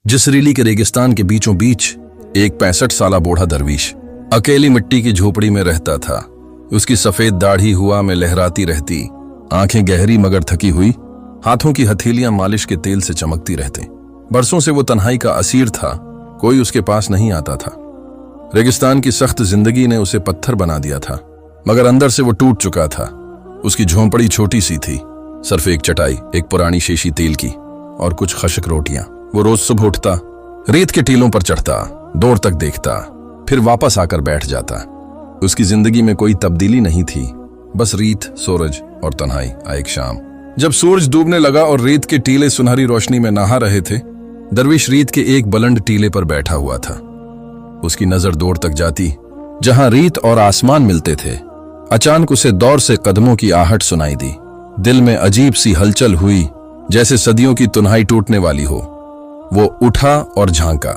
जसरीली के रेगिस्तान के बीचों बीच एक 65 साला बूढ़ा दरवीश अकेली मिट्टी की झोपड़ी में रहता था। उसकी सफेद दाढ़ी हुआ में लहराती रहती, आंखें गहरी मगर थकी हुई, हाथों की हथेलियां मालिश के तेल से चमकती रहती। बरसों से वो तन्हाई का असीर था, कोई उसके पास नहीं आता था। रेगिस्तान की सख्त जिंदगी ने उसे पत्थर बना दिया था, मगर अंदर से वो टूट चुका था। उसकी झोंपड़ी छोटी सी थी, सिर्फ एक चटाई, एक पुरानी शीशी तेल की और कुछ खशक रोटियां। वो रोज सुबह उठता, रेत के टीलों पर चढ़ता, दूर तक देखता, फिर वापस आकर बैठ जाता। उसकी जिंदगी में कोई तब्दीली नहीं थी, बस रीत, सूरज और तन्हाई। एक शाम जब सूरज डूबने लगा और रेत के टीले सुनहरी रोशनी में नहा रहे थे, दरवीश रेत के एक बुलंद टीले पर बैठा हुआ था। उसकी नजर दूर तक जाती, जहां रेत और आसमान मिलते थे। अचानक उसे दौर से कदमों की आहट सुनाई दी। दिल में अजीब सी हलचल हुई, जैसे सदियों की तन्हाई टूटने वाली हो। वो उठा और झांका।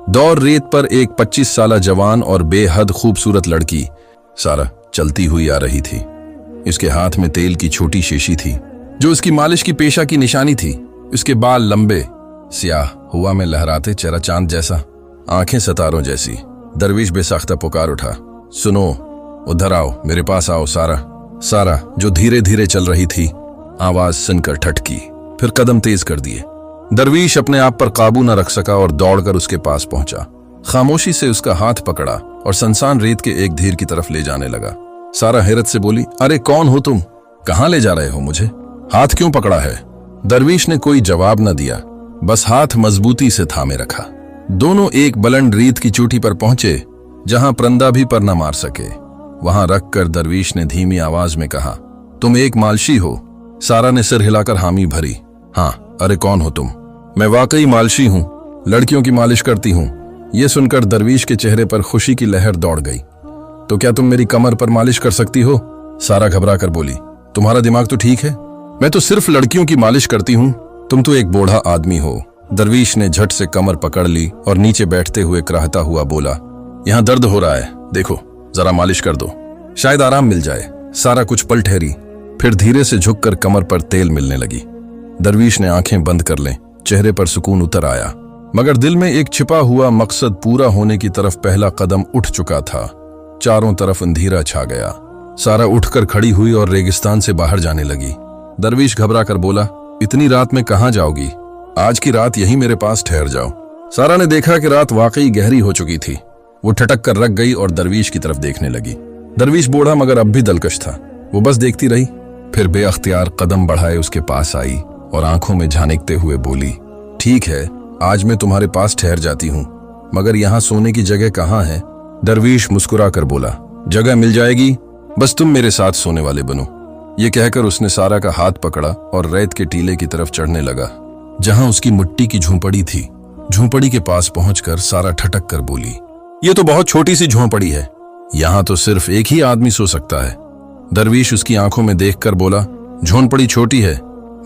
दौर रेत पर एक 25 साला जवान और बेहद खूबसूरत लड़की सारा चलती हुई आ रही थी। इसके हाथ में तेल की छोटी शीशी थी, जो उसकी मालिश की पेशा की निशानी थी। उसके बाल लंबे, स्याह, हुआ में लहराते, चेहरा चांद जैसा, आंखें सितारों जैसी। दरवीश बेसाख्ता पुकार उठा, सुनो, उधर आओ, मेरे पास आओ। सारा जो धीरे धीरे चल रही थी, आवाज सुनकर ठटकी, फिर कदम तेज कर दिए। दरवीश अपने आप पर काबू न रख सका और दौड़कर उसके पास पहुंचा। खामोशी से उसका हाथ पकड़ा और सनसान रेत के एक धीर की तरफ ले जाने लगा। सारा हैरत से बोली, अरे कौन हो तुम? कहां ले जा रहे हो मुझे? हाथ क्यों पकड़ा है? दरवीश ने कोई जवाब न दिया, बस हाथ मजबूती से थामे रखा। दोनों एक बुलंद रेत की चोटी पर पहुंचे, जहां परिंदा भी पर न मार सके। वहां रखकर दरवीश ने धीमी आवाज में कहा, तुम एक मालशी हो? सारा ने सिर हिलाकर हामी भरी। हाँ। अरे कौन हो तुम? मैं वाकई मालशी हूं, लड़कियों की मालिश करती हूं। यह सुनकर दरवीश के चेहरे पर खुशी की लहर दौड़ गई। तो क्या तुम मेरी कमर पर मालिश कर सकती हो? सारा घबरा कर बोली, तुम्हारा दिमाग तो ठीक है, मैं तो सिर्फ लड़कियों की मालिश करती हूं, तुम तो एक बूढ़ा आदमी हो। दरवीश ने झट से कमर पकड़ ली और नीचे बैठते हुए कराहता हुआ बोला, यहां दर्द हो रहा है, देखो जरा मालिश कर दो, शायद आराम मिल जाए। सारा कुछ पल ठहरी, फिर धीरे से झुककर कमर पर तेल मिलने लगी। दरवीश ने आंखें बंद कर लें, चेहरे पर सुकून उतर आया, मगर दिल में एक छिपा हुआ मकसद पूरा होने की तरफ पहला कदम उठ चुका था। चारों तरफ अंधेरा छा गया। सारा उठकर खड़ी हुई और रेगिस्तान से बाहर जाने लगी। दरवीश घबरा कर बोला, इतनी रात में कहां जाओगी? आज की रात यहीं मेरे पास ठहर जाओ। सारा ने देखा कि रात वाकई गहरी हो चुकी थी। वो ठटक कर रख गई और दरवीश की तरफ देखने लगी। दरवीश बूढ़ा मगर अब भी दिलकश था। वो बस देखती रही, फिर बेअख्तियार कदम बढ़ाए उसके पास आई और आंखों में झांकते हुए बोली, ठीक है, आज मैं तुम्हारे पास ठहर जाती हूँ, मगर यहाँ सोने की जगह कहाँ है? दरवीश मुस्कुरा कर बोला, जगह मिल जाएगी, बस तुम मेरे साथ सोने वाले बनो। ये कहकर उसने सारा का हाथ पकड़ा और रेत के टीले की तरफ चढ़ने लगा, जहां उसकी मिट्टी की झोंपड़ी थी। झोंपड़ी के पास पहुंचकर सारा ठटक कर बोली, ये तो बहुत छोटी सी झोंपड़ी है, यहाँ तो सिर्फ एक ही आदमी सो सकता है। दरवीश उसकी आंखों में देखकर बोला, झोंपड़ी छोटी है,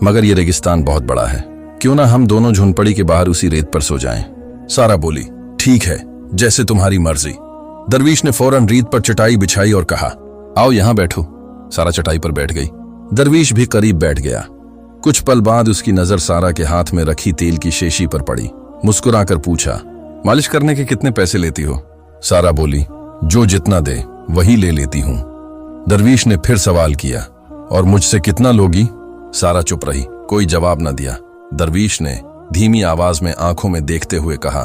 मगर ये रेगिस्तान बहुत बड़ा है, क्यों ना हम दोनों झोंपड़ी के बाहर उसी रेत पर सो जाएं? सारा बोली, ठीक है, जैसे तुम्हारी मर्जी। दरवीश ने फौरन रेत पर चटाई बिछाई और कहा, आओ यहां बैठो। सारा चटाई पर बैठ गई। दरवीश भी करीब बैठ गया। कुछ पल बाद उसकी नजर सारा के हाथ में रखी तेल की शीशी पर पड़ी। मुस्कुराकर पूछा, मालिश करने के कितने पैसे लेती हो? सारा बोली, जो जितना दे वही ले लेती हूं। दरवीश ने फिर सवाल किया, और मुझसे कितना लोगी? सारा चुप रही, कोई जवाब न दिया। दरवीश ने धीमी आवाज में आंखों में देखते हुए कहा,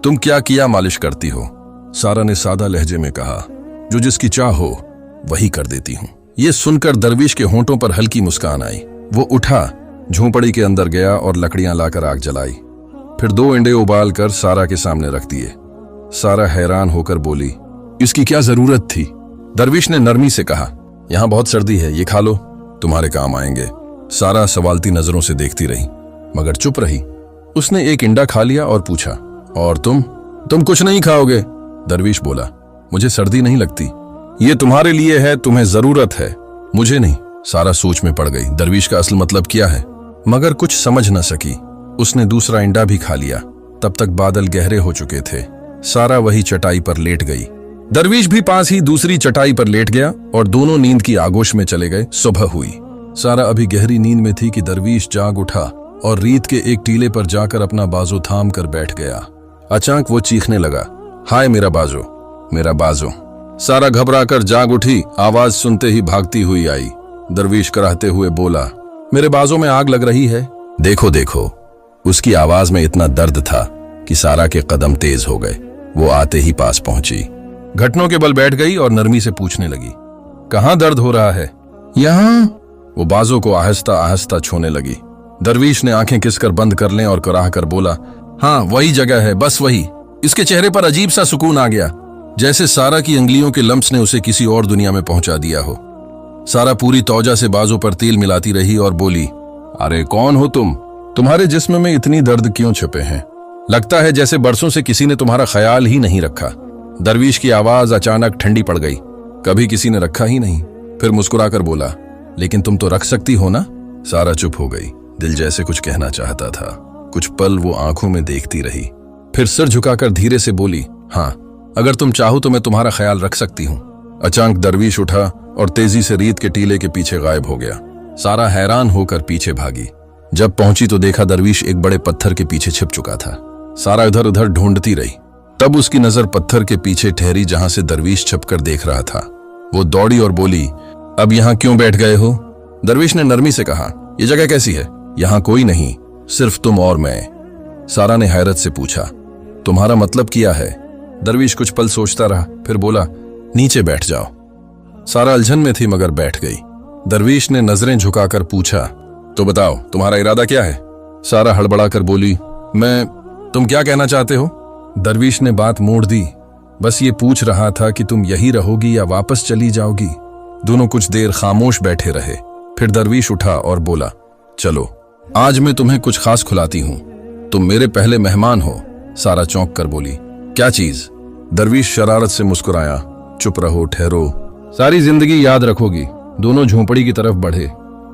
तुम क्या किया मालिश करती हो? सारा ने सादा लहजे में कहा, जो जिसकी चाह हो वही कर देती हूं। यह सुनकर दरवीश के होंठों पर हल्की मुस्कान आई। वो उठा, झोंपड़ी के अंदर गया और लकड़ियां लाकर आग जलाई, फिर 2 अंडे उबाल कर सारा के सामने रख दिए। सारा हैरान होकर बोली, इसकी क्या जरूरत थी? दरवीश ने नरमी से कहा, यहां बहुत सर्दी है, ये खा लो, तुम्हारे काम आएंगे। सारा सवालती नजरों से देखती रही, मगर चुप रही। उसने एक अंडा खा लिया और पूछा, और तुम कुछ नहीं खाओगे? दरवीश बोला, मुझे सर्दी नहीं लगती, ये तुम्हारे लिए है, तुम्हें जरूरत है, मुझे नहीं। सारा सोच में पड़ गई, दरवीश का असल मतलब क्या है, मगर कुछ समझ न सकी। उसने दूसरा अंडा भी खा लिया। तब तक बादल गहरे हो चुके थे। सारा वही चटाई पर लेट गई। दरवीश भी पास ही दूसरी चटाई पर लेट गया और दोनों नींद की आगोश में चले गए। सुबह हुई। सारा अभी गहरी नींद में थी कि दरवीश जाग उठा और रीत के एक टीले पर जाकर अपना बाजू थाम कर बैठ गया। अचानक वो चीखने लगा, हाय मेरा बाजू, मेरा बाजू। सारा घबरा कर जाग उठी। आवाज सुनते ही भागती हुई आई। दरवीश कराहते हुए बोला, मेरे बाजू में आग लग रही है। देखो देखो। उसकी आवाज में इतना दर्द था कि सारा के कदम तेज हो गए। वो आते ही पास पहुंची, घुटनों के बल बैठ गई और नरमी से पूछने लगी, कहाँ दर्द हो रहा है? यहाँ। वो बाजू को आहिस्ता आहिस्ता छूने लगी। दरवीश ने आंखें किसकर बंद कर लें और कराह कर बोला, हाँ वही जगह है, बस वही। इसके चेहरे पर अजीब सा सुकून आ गया, जैसे सारा की अंगुलियों के लम्स ने उसे किसी और दुनिया में पहुंचा दिया हो। सारा पूरी तौजा से बाजू पर तेल मिलाती रही और बोली, अरे कौन हो तुम? तुम्हारे जिस्म में इतनी दर्द क्यों छुपे हैं? लगता है जैसे बरसों से किसी ने तुम्हारा ख्याल ही नहीं रखा। दरवीश की आवाज अचानक ठंडी पड़ गई। कभी किसी ने रखा ही नहीं। फिर मुस्कुराकर बोला, लेकिन तुम तो रख सकती हो ना? सारा चुप हो गई। दिल जैसे कुछ कहना चाहता था। कुछ पल वो आंखों में देखती रही, फिर सिर झुकाकर धीरे से बोली, हाँ अगर तुम चाहो तो मैं तुम्हारा ख्याल रख सकती हूँ। अचानक दरवीश उठा और तेजी से रीत के टीले के पीछे गायब हो गया। सारा हैरान होकर पीछे भागी। जब पहुंची तो देखा दरवीश एक बड़े पत्थर के पीछे छिप चुका था। सारा इधर उधर ढूंढती रही। तब उसकी नजर पत्थर के पीछे ठहरी जहां से दरवीश छिपकर देख रहा था। वो दौड़ी और बोली, अब यहाँ क्यों बैठ गए हो? दरवीश ने नरमी से कहा, यह जगह कैसी है? यहाँ कोई नहीं, सिर्फ तुम और मैं। सारा ने हैरत से पूछा, तुम्हारा मतलब क्या है? दरवीश कुछ पल सोचता रहा, फिर बोला, नीचे बैठ जाओ। सारा उलझन में थी मगर बैठ गई। दरवीश ने नजरें झुकाकर पूछा, तो बताओ तुम्हारा इरादा क्या है? सारा हड़बड़ाकर बोली, तुम क्या कहना चाहते हो? दरवीश ने बात मोड़ दी, बस ये पूछ रहा था कि तुम यही रहोगी या वापस चली जाओगी। दोनों कुछ देर खामोश बैठे रहे। फिर दरवीश उठा और बोला, चलो आज मैं तुम्हें कुछ खास खिलाती हूं, तुम मेरे पहले मेहमान हो। सारा चौंक कर बोली, क्या चीज? दरवीश शरारत से मुस्कुराया, चुप रहो, ठहरो, सारी जिंदगी याद रखोगी। दोनों झोंपड़ी की तरफ बढ़े।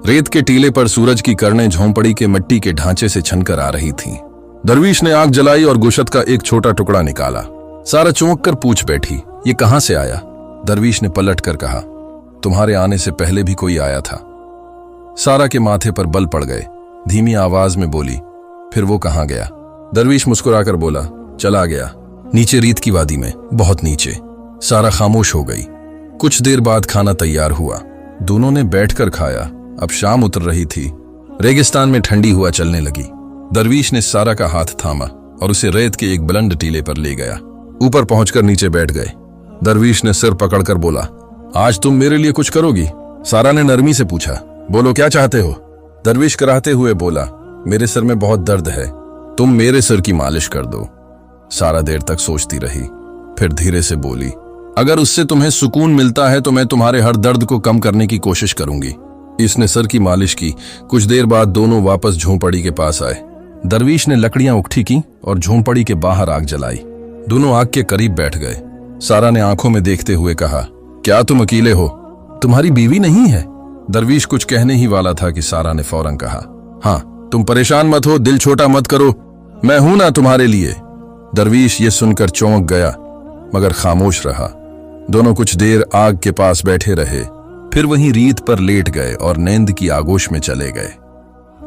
रेत के टीले पर सूरज की किरणें झोंपड़ी के मिट्टी के ढांचे से छनकर आ रही थीं। दरवीश ने आग जलाई और गोश्त का एक छोटा टुकड़ा निकाला। सारा चौंक कर पूछ बैठी, ये कहां से आया? दरवीश ने पलट कर कहा, तुम्हारे आने से पहले भी कोई आया था। सारा के माथे पर बल पड़ गए। धीमी आवाज में बोली, फिर वो कहां गया? दरवीश मुस्कुराकर बोला, चला गया, नीचे रीत की वादी में, बहुत नीचे। सारा खामोश हो गई। कुछ देर बाद खाना तैयार हुआ। दोनों ने बैठकर खाया। अब शाम उतर रही थी। रेगिस्तान में ठंडी हवा चलने लगी। दरवीश ने सारा का हाथ थामा और उसे रेत के एक बुलंद टीले पर ले गया। ऊपर पहुंचकर नीचे बैठ गए। दरवीश ने सिर पकड़कर बोला, आज तुम मेरे लिए कुछ करोगी? सारा ने नरमी से पूछा, बोलो क्या चाहते हो? दरवीश कराहते हुए बोला, मेरे सिर में बहुत दर्द है, तुम मेरे सिर की मालिश कर दो। सारा देर तक सोचती रही, फिर धीरे से बोली, अगर उससे तुम्हें सुकून मिलता है तो मैं तुम्हारे हर दर्द को कम करने की कोशिश करूंगी। इसने सर की मालिश की। कुछ देर बाद दोनों वापस झोंपड़ी के पास आए। दरवीश ने लकड़ियां उकठी की और झोंपड़ी के बाहर आग जलाई। दोनों आग के करीब बैठ गए। सारा ने आंखों में देखते हुए कहा, क्या तुम अकेले हो? तुम्हारी बीवी नहीं है? दरवीश कुछ कहने ही वाला था कि सारा ने फौरन कहा, हाँ तुम परेशान मत हो, दिल छोटा मत करो, मैं हूं ना तुम्हारे लिए। दरवीश ये सुनकर चौंक गया मगर खामोश रहा। दोनों कुछ देर आग के पास बैठे रहे, फिर वहीं रीत पर लेट गए और नींद की आगोश में चले गए।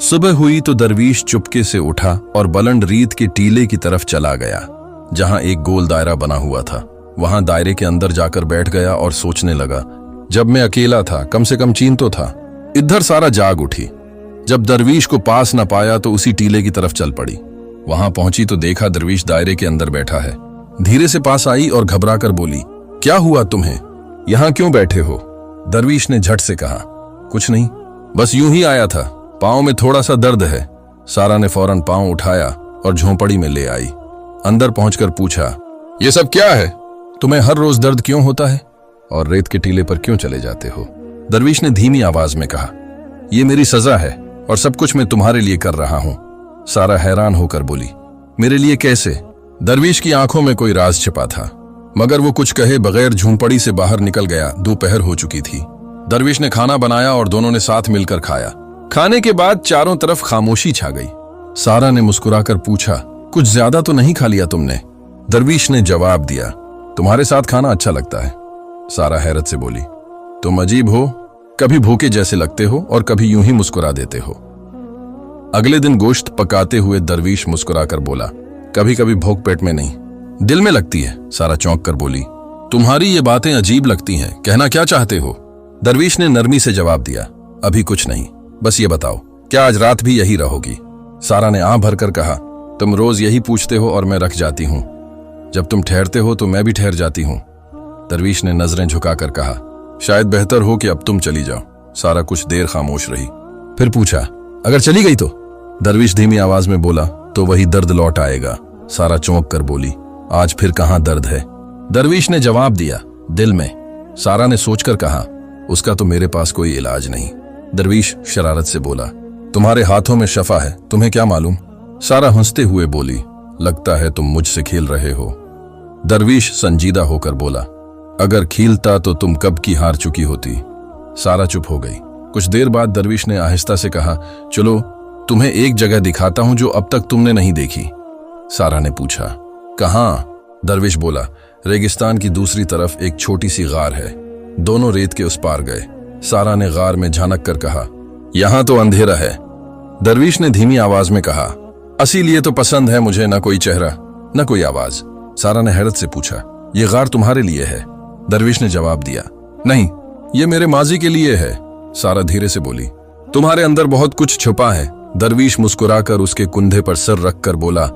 सुबह हुई तो दरवीश चुपके से उठा और बुलंद रीत के टीले की तरफ चला गया जहां एक गोल दायरा बना हुआ था। वहां दायरे के अंदर जाकर बैठ गया और सोचने लगा, जब मैं अकेला था कम से कम चीन तो था। इधर सारा जाग उठी। जब दरवीश को पास न पाया तो उसी टीले की तरफ चल पड़ी। वहां पहुंची तो देखा दरवीश दायरे के अंदर बैठा है। धीरे से पास आई और घबराकर बोली, क्या हुआ तुम्हें? यहां क्यों बैठे हो? दरवीश ने झट से कहा, कुछ नहीं, बस यूं ही आया था, पांव में थोड़ा सा दर्द है। सारा ने फौरन पांव उठाया और झोंपड़ी में ले आई। अंदर पहुंचकर पूछा, ये सब क्या है? तुम्हें हर रोज दर्द क्यों होता है और रेत के टीले पर क्यों चले जाते हो? दरवीश ने धीमी आवाज में कहा, ये मेरी सजा है और सब कुछ मैं तुम्हारे लिए कर रहा हूं। सारा हैरान होकर बोली, मेरे लिए कैसे? दरवीश की आंखों में कोई राज छिपा था मगर वो कुछ कहे बगैर झोंपड़ी से बाहर निकल गया। दोपहर हो चुकी थी। दरवीश ने खाना बनाया और दोनों ने साथ मिलकर खाया। खाने के बाद चारों तरफ खामोशी छा गई। सारा ने मुस्कुराकर पूछा, कुछ ज्यादा तो नहीं खा लिया तुमने? दरवीश ने जवाब दिया, तुम्हारे साथ खाना अच्छा लगता है। सारा हैरत से बोली, तुम अजीब हो, कभी भूखे जैसे लगते हो और कभी यूं ही मुस्कुरा देते हो। अगले दिन गोश्त पकाते हुए दरवीश मुस्कुराकर बोला, कभी कभी भूख पेट में नहीं, दिल में लगती है। सारा चौंक कर बोली, तुम्हारी ये बातें अजीब लगती हैं, कहना क्या चाहते हो? दरवीश ने नरमी से जवाब दिया, अभी कुछ नहीं, बस ये बताओ, क्या आज रात भी यही रहोगी? सारा ने आंख भरकर कहा, तुम रोज यही पूछते हो और मैं रख जाती हूं। जब तुम ठहरते हो तो मैं भी ठहर जाती हूं। दरवीश ने नजरें झुकाकर कहा, शायद बेहतर हो कि अब तुम चली जाओ। सारा कुछ देर खामोश रही, फिर पूछा, अगर चली गई तो? दरवीश धीमी आवाज में बोला, तो वही दर्द लौट आएगा। सारा चौंक कर बोली, आज फिर कहां दर्द है? दरवीश ने जवाब दिया, दिल में। सारा ने सोचकर कहा, उसका तो मेरे पास कोई इलाज नहीं। दरवीश शरारत से बोला, तुम्हारे हाथों में शफा है, तुम्हें क्या मालूम? सारा हंसते हुए बोली, लगता है तुम मुझसे खेल रहे हो। दरवीश संजीदा होकर बोला, अगर खेलता तो तुम कब की हार चुकी होती। सारा चुप हो गई। कुछ देर बाद दरवीश ने आहिस्ता से कहा, चलो तुम्हें एक जगह दिखाता हूं जो अब तक तुमने नहीं देखी। सारा ने पूछा, कहां? दरवीश बोला, रेगिस्तान की दूसरी तरफ एक छोटी सी गार है। दोनों रेत के उस पार गए। सारा ने गार में झांक कर कहा, यहां तो अंधेरा है। दरवीश ने धीमी आवाज में कहा, इसीलिए तो पसंद है मुझे न कोई चेहरा न कोई आवाज। सारा ने हैरत से पूछा, ये गार तुम्हारे लिए है? दरवीश ने जवाब दिया, नहीं, ये मेरे माजी के लिए है। सारा धीरे से बोली, तुम्हारे अंदर बहुत कुछ छुपा है। दरवीश मुस्कुराकर उसके कुंधे पर सर रखकर बोला,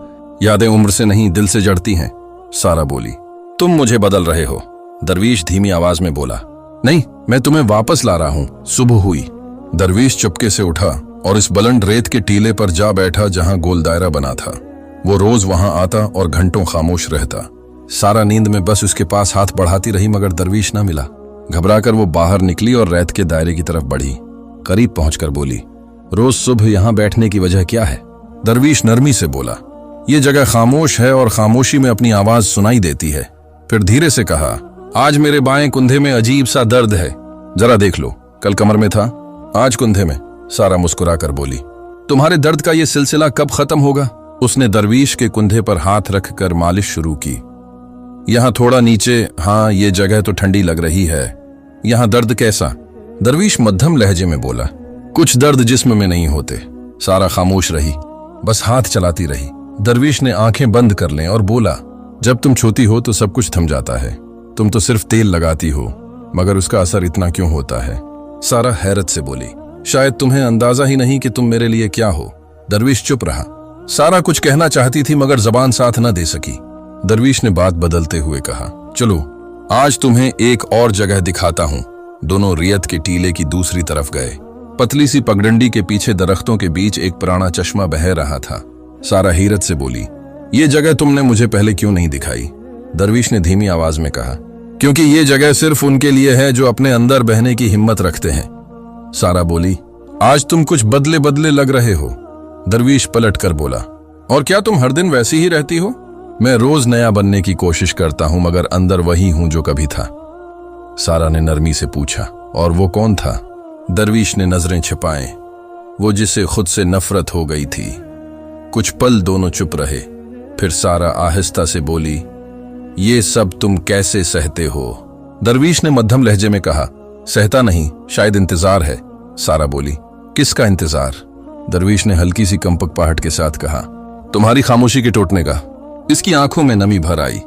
यादें उम्र से नहीं दिल से जड़ती हैं। सारा बोली, तुम मुझे बदल रहे हो। दरवीश धीमी आवाज में बोला, नहीं, मैं तुम्हें वापस ला रहा हूं। सुबह हुई। दरवीश चुपके से उठा और इस बुलंद रेत के टीले पर जा बैठा जहां गोल दायरा बना था। वो रोज वहां आता और घंटों खामोश रहता। सारा नींद में बस उसके पास हाथ बढ़ाती रही, मगर दरवीश ना मिला। घबराकर वो बाहर निकली और रेत के दायरे की तरफ बढ़ी। करीब पहुंचकर बोली, रोज सुबह यहां बैठने की वजह क्या है? दरवीश नरमी से बोला, ये जगह खामोश है और खामोशी में अपनी आवाज सुनाई देती है। फिर धीरे से कहा, आज मेरे बाएं कुंधे में अजीब सा दर्द है, जरा देख लो। कल कमर में था, आज कुंधे में। सारा मुस्कुराकर बोली, तुम्हारे दर्द का ये सिलसिला कब खत्म होगा? उसने दरवीश के कुंधे पर हाथ रखकर मालिश शुरू की। यहां थोड़ा नीचे, हाँ, ये जगह तो ठंडी लग रही है। यहां दर्द कैसा? दरवीश मध्यम लहजे में बोला, कुछ दर्द जिस्म में नहीं होते। सारा खामोश रही, बस हाथ चलाती रही। दरवीश ने आंखें बंद कर लें और बोला, जब तुम छूती हो तो सब कुछ थम जाता है। तुम तो सिर्फ तेल लगाती हो, मगर उसका असर इतना क्यों होता है? सारा हैरत से बोली, शायद तुम्हें अंदाजा ही नहीं कि तुम मेरे लिए क्या हो। दरवीश चुप रहा। सारा कुछ कहना चाहती थी मगर जबान साथ न दे सकी। दरवीश ने बात बदलते हुए कहा, चलो आज तुम्हें एक और जगह दिखाता हूं। दोनों रियत के टीले की दूसरी तरफ गए। पतली सी पगडंडी के पीछे दरख्तों के बीच एक पुराना चश्मा बह रहा था। सारा हैरत से बोली, ये जगह तुमने मुझे पहले क्यों नहीं दिखाई? दरवीश ने धीमी आवाज में कहा, क्योंकि ये जगह सिर्फ उनके लिए है जो अपने अंदर बहने की हिम्मत रखते हैं। सारा बोली, आज तुम कुछ बदले बदले लग रहे हो। दरवीश पलट कर बोला, और क्या तुम हर दिन वैसी ही रहती हो? मैं रोज नया बनने की कोशिश करता हूं, मगर अंदर वही हूं जो कभी था। सारा ने नरमी से पूछा, और वो कौन था? दरवीश ने नजरें छिपाए, वो जिसे खुद से नफरत हो गई थी। कुछ पल दोनों चुप रहे, फिर सारा आहिस्ता से बोली, ये सब तुम कैसे सहते हो? दरवीश ने मध्यम लहजे में कहा, सहता नहीं, शायद इंतजार है। सारा बोली, किसका इंतजार? दरवीश ने हल्की सी कंपकपाहट के साथ कहा, तुम्हारी खामोशी के टूटने का। इसकी आंखों में नमी भर आई।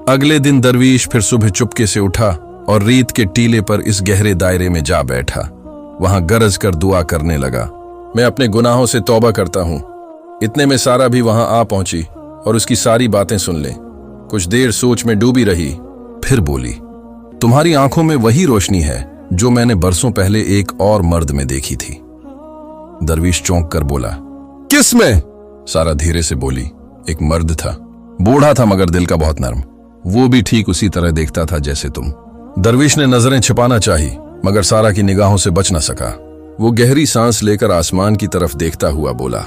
अगले दिन दरवीश फिर सुबह चुपके से उठा और रीत के टीले पर इस गहरे दायरे में जा बैठा। वहां गरज कर दुआ करने लगा, मैं अपने गुनाहों से तौबा करता हूं। इतने में सारा भी वहां आ पहुंची और उसकी सारी बातें सुन ले। कुछ देर सोच में डूबी रही, फिर बोली, तुम्हारी आंखों में वही रोशनी है जो मैंने बरसों पहले एक और मर्द में देखी थी। दरवीश चौंक कर बोला, किस में? सारा धीरे से बोली, एक मर्द था, बूढ़ा था मगर दिल का बहुत नर्म। वो भी ठीक उसी तरह देखता था जैसे तुम। दरवीश ने नजरें छिपाना चाही, मगर सारा की निगाहों से बच न सका। वो गहरी सांस लेकर आसमान की तरफ देखता हुआ बोला,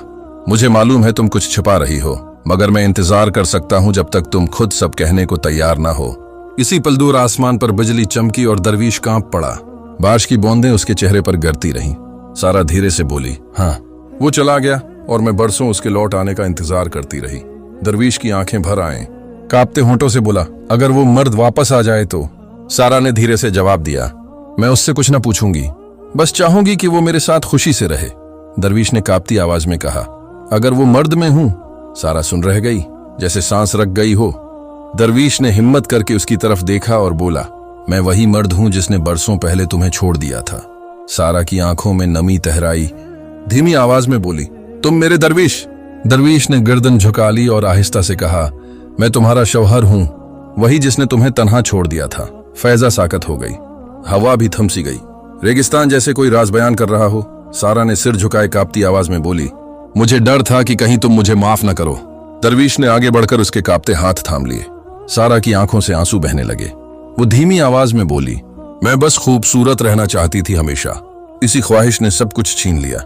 मुझे मालूम है तुम कुछ छिपा रही हो, मगर मैं इंतजार कर सकता हूं जब तक तुम खुद सब कहने को तैयार ना हो। इसी पल दूर आसमान पर बिजली चमकी और दरवीश कांप पड़ा। बारिश की बूंदें उसके चेहरे पर गिरती रहीं। सारा धीरे से बोली, हाँ। वो चला गया और मैं बरसों उसके लौट आने का इंतजार करती रही। दरवीश की आंखें भर आए, कांपते होंठों से बोला, अगर वो मर्द वापस आ जाए तो? सारा ने धीरे से जवाब दिया, मैं उससे कुछ न पूछूंगी, बस चाहूंगी कि वो मेरे साथ खुशी से रहे। दरवीश ने कांपती आवाज में कहा, अगर वो मर्द में हूं? सारा सुन रह गई, जैसे सांस रख गई हो। दरवीश ने हिम्मत करके उसकी तरफ देखा और बोला, मैं वही मर्द हूं जिसने बरसों पहले तुम्हें छोड़ दिया था। सारा की आंखों में नमी तहराई, धीमी आवाज में बोली, तुम मेरे दरवीश? दरवीश ने गर्दन झुका ली और आहिस्ता से कहा, मैं तुम्हारा शौहर हूं, वही जिसने तुम्हें तन्हा छोड़ दिया था। फैजा साकत हो गई, हवा भी थम सी गई, रेगिस्तान जैसे कोई राज बयान कर रहा हो। सारा ने सिर झुकाए कांपती आवाज में बोली, मुझे डर था कि कहीं तुम मुझे माफ न करो। दरवीश ने आगे बढ़कर उसके कांपते हाथ थाम लिए। सारा की आंखों से आंसू बहने लगे। वो धीमी आवाज में बोली, मैं बस खूबसूरत रहना चाहती थी हमेशा, इसी ख्वाहिश ने सब कुछ छीन लिया।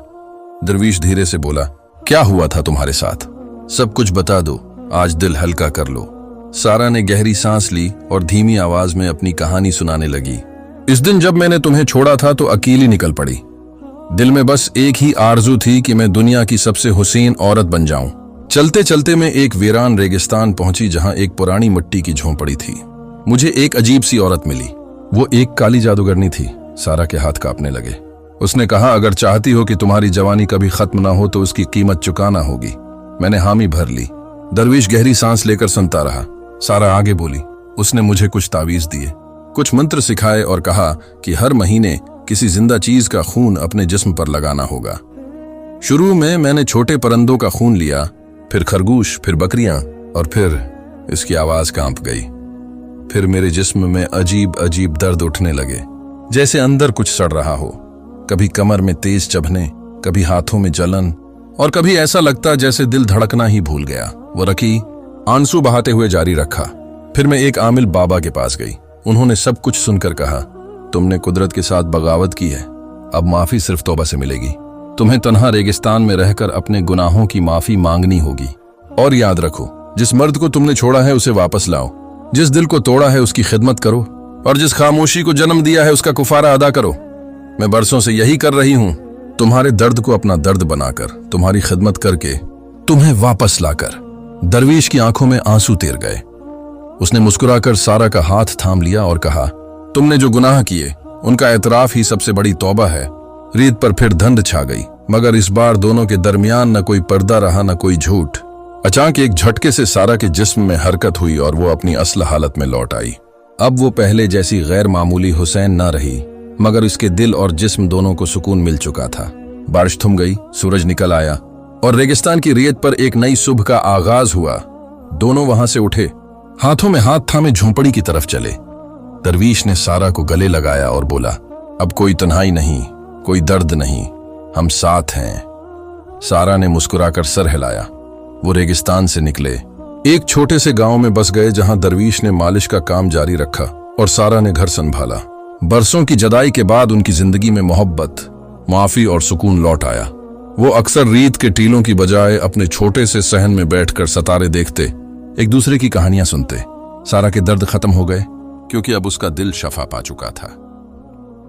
दरवीश धीरे से बोला, क्या हुआ था तुम्हारे साथ? सब कुछ बता दो, आज दिल हल्का कर लो। सारा ने गहरी सांस ली और धीमी आवाज में अपनी कहानी सुनाने लगी। इस दिन जब मैंने तुम्हें छोड़ा था तो अकेली निकल पड़ी। दिल में बस एक ही आरजू थी कि मैं दुनिया की सबसे हुसैन औरत बन जाऊं। चलते चलते मैं एक वीरान रेगिस्तान पहुंची जहां एक पुरानी मिट्टी की झोंपड़ी थी। मुझे एक अजीब सी औरत मिली। वो एक काली जादूगरनी थी। सारा के हाथ कांपने लगे। उसने कहा, अगर चाहती हो कि तुम्हारी जवानी कभी खत्म ना हो तो उसकी कीमत चुकाना होगी। मैंने हामी भर ली। दरवीश गहरी सांस लेकर सुनता रहा। सारा आगे बोली, उसने मुझे कुछ तावीज दिए, कुछ मंत्र सिखाए और कहा कि हर महीने किसी जिंदा चीज का खून अपने जिस्म पर लगाना होगा। शुरू में मैंने छोटे परिंदों का खून लिया, फिर खरगोश, फिर बकरियां, और फिर इसकी आवाज कांप गई। फिर मेरे जिस्म में अजीब अजीब दर्द उठने लगे, जैसे अंदर कुछ सड़ रहा हो। कभी कमर में तेज चुभने, कभी हाथों में जलन, और कभी ऐसा लगता जैसे दिल धड़कना ही भूल गया। वो रकी आंसू बहाते हुए जारी रखा। फिर मैं एक आमिल बाबा के पास गई। उन्होंने सब कुछ सुनकर कहा, तुमने कुदरत के साथ बगावत की है, अब माफी सिर्फ तौबा से मिलेगी। तुम्हें तन्हा रेगिस्तान में रहकर अपने गुनाहों की माफी मांगनी होगी। और याद रखो, जिस मर्द को तुमने छोड़ा है उसे वापस लाओ, जिस दिल को तोड़ा है उसकी खिदमत करो, और जिस खामोशी को जन्म दिया है उसका कुफारा अदा करो। मैं बरसों से यही कर रही हूं, तुम्हारे दर्द को अपना दर्द बनाकर, तुम्हारी खिदमत करके, तुम्हें वापस लाकर। दरवीश की आंखों में आंसू तैर गए। उसने मुस्कुराकर सारा का हाथ थाम लिया और कहा, तुमने जो गुनाह किए उनका एतराफ ही सबसे बड़ी तौबा है। रीत पर फिर धंध छा गई, मगर इस बार दोनों के दरमियान न कोई पर्दा रहा, न कोई झूठ। अचानक एक झटके से सारा के जिस्म में हरकत हुई और वो अपनी असल हालत में लौट आई। अब वो पहले जैसी गैर मामूली हुसैन न रही, मगर उसके दिल और जिस्म दोनों को सुकून मिल चुका था। बारिश थम गई, सूरज निकल आया और रेगिस्तान की रेत पर एक नई सुबह का आगाज हुआ। दोनों वहां से उठे, हाथों में हाथ थामे झोंपड़ी की तरफ चले। दरवीश ने सारा को गले लगाया और बोला, अब कोई तन्हाई नहीं, कोई दर्द नहीं, हम साथ हैं। सारा ने मुस्कुराकर सर हिलाया। वो रेगिस्तान से निकले, एक छोटे से गांव में बस गए जहां दरवीश ने मालिश का काम जारी रखा और सारा ने घर संभाला। बरसों की जदाई के बाद उनकी जिंदगी में मोहब्बत, माफी और सुकून लौट आया। वो अक्सर रीत के टीलों की बजाय अपने छोटे से सहन में बैठकर सितारे देखते, एक दूसरे की कहानियां सुनते। सारा के दर्द खत्म हो गए क्योंकि अब उसका दिल शफा पा चुका था।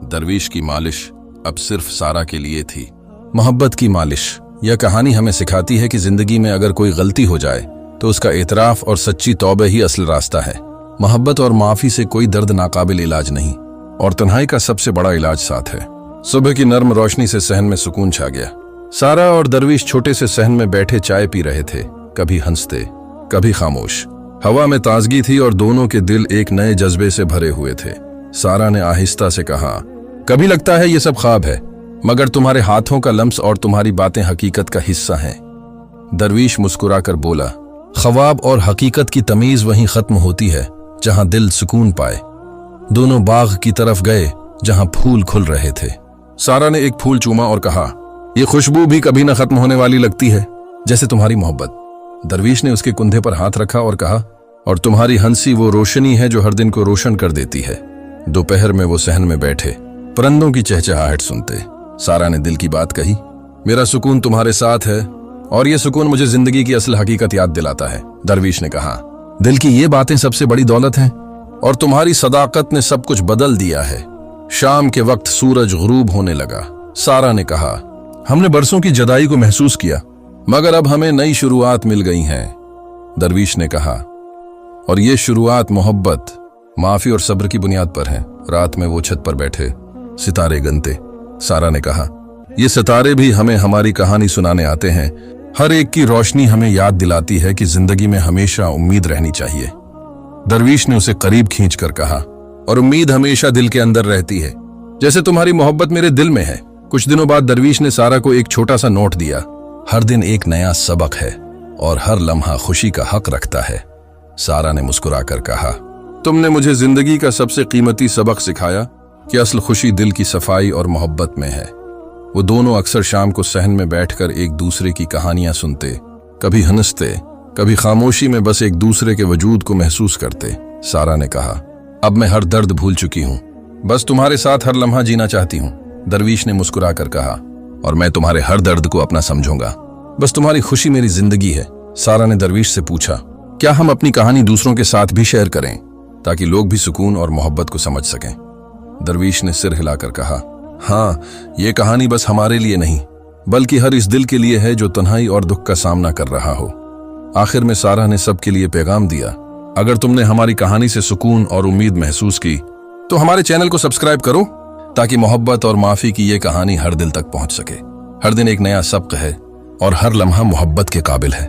दरवीश की मालिश अब सिर्फ सारा के लिए थी, मोहब्बत की मालिश। यह कहानी हमें सिखाती है कि जिंदगी में अगर कोई गलती हो जाए तो उसका एतराफ और सच्ची तौबे ही असल रास्ता है। मोहब्बत और माफी से कोई दर्द नाकाबिल इलाज नहीं, और तन्हाई का सबसे बड़ा इलाज साथ है। सुबह की नर्म रोशनी से सहन में सुकून छा गया। सारा और दरवीश छोटे से सहन में बैठे चाय पी रहे थे, कभी हंसते, कभी खामोश। हवा में ताजगी थी और दोनों के दिल एक नए जज्बे से भरे हुए थे। सारा ने आहिस्ता से कहा, कभी लगता है ये सब ख्वाब है, मगर तुम्हारे हाथों का लम्स और तुम्हारी बातें हकीकत का हिस्सा हैं। दरवीश मुस्कुराकर बोला, ख्वाब और हकीकत की तमीज वहीं खत्म होती है जहां दिल सुकून पाए। दोनों बाग की तरफ गए जहां फूल खुल रहे थे। सारा ने एक फूल चूमा और कहा, ये खुशबू भी कभी न खत्म होने वाली लगती है, जैसे तुम्हारी मोहब्बत। दरवीश ने उसके कुंधे पर हाथ रखा और कहा, और तुम्हारी हंसी वो रोशनी है जो हर दिन को रोशन कर देती है। दोपहर में वो सहन में बैठे, परिंदों की चहचहाहट सुनते। सारा ने दिल की बात कही, मेरा सुकून तुम्हारे साथ है और ये सुकून मुझे जिंदगी की असल हकीकत याद दिलाता है। दरवीश ने कहा, दिल की ये बातें सबसे बड़ी दौलत हैं और तुम्हारी सदाकत ने सब कुछ बदल दिया है। शाम के वक्त सूरज गुरूब होने लगा। सारा ने कहा, हमने बरसों की जदाई को महसूस किया, मगर अब हमें नई शुरुआत मिल गई हैं। दरवीश ने कहा, और ये शुरुआत मोहब्बत, माफी और सब्र की बुनियाद पर है। रात में वो छत पर बैठे सितारे गिनते। सारा ने कहा, ये सितारे भी हमें हमारी कहानी सुनाने आते हैं, हर एक की रोशनी हमें याद दिलाती है कि जिंदगी में हमेशा उम्मीद रहनी चाहिए। दरवीश ने उसे करीब खींचकर कहा, और उम्मीद हमेशा दिल के अंदर रहती है, जैसे तुम्हारी मोहब्बत मेरे दिल में है। कुछ दिनों बाद दरवीश ने सारा को एक छोटा सा नोट दिया। हर दिन एक नया सबक है और हर लम्हा खुशी का हक रखता है। सारा ने मुस्कुराकर कहा, तुमने मुझे जिंदगी का सबसे कीमती सबक सिखाया कि असल खुशी दिल की सफाई और मोहब्बत में है। वो दोनों अक्सर शाम को सहन में बैठकर एक दूसरे की कहानियां सुनते, कभी हंसते, कभी खामोशी में बस एक दूसरे के वजूद को महसूस करते। सारा ने कहा, अब मैं हर दर्द भूल चुकी हूँ, बस तुम्हारे साथ हर लम्हा जीना चाहती हूँ। दरवीश ने मुस्कुराकर कहा, और मैं तुम्हारे हर दर्द को अपना समझूंगा, बस तुम्हारी खुशी मेरी जिंदगी है। सारा ने दरवीश से पूछा, क्या हम अपनी कहानी दूसरों के साथ भी शेयर करें ताकि लोग भी सुकून और मोहब्बत को समझ सकें? दरवीश ने सिर हिलाकर कहा, हाँ, ये कहानी बस हमारे लिए नहीं बल्कि हर इस दिल के लिए है जो तन्हाई और दुख का सामना कर रहा हो। आखिर में सारा ने सबके लिए पैगाम दिया, अगर तुमने हमारी कहानी से सुकून और उम्मीद महसूस की तो हमारे चैनल को सब्सक्राइब करो ताकि मोहब्बत और माफी की ये कहानी हर दिल तक पहुंच सके। हर दिन एक नया सबक है और हर लम्हा मोहब्बत के काबिल है।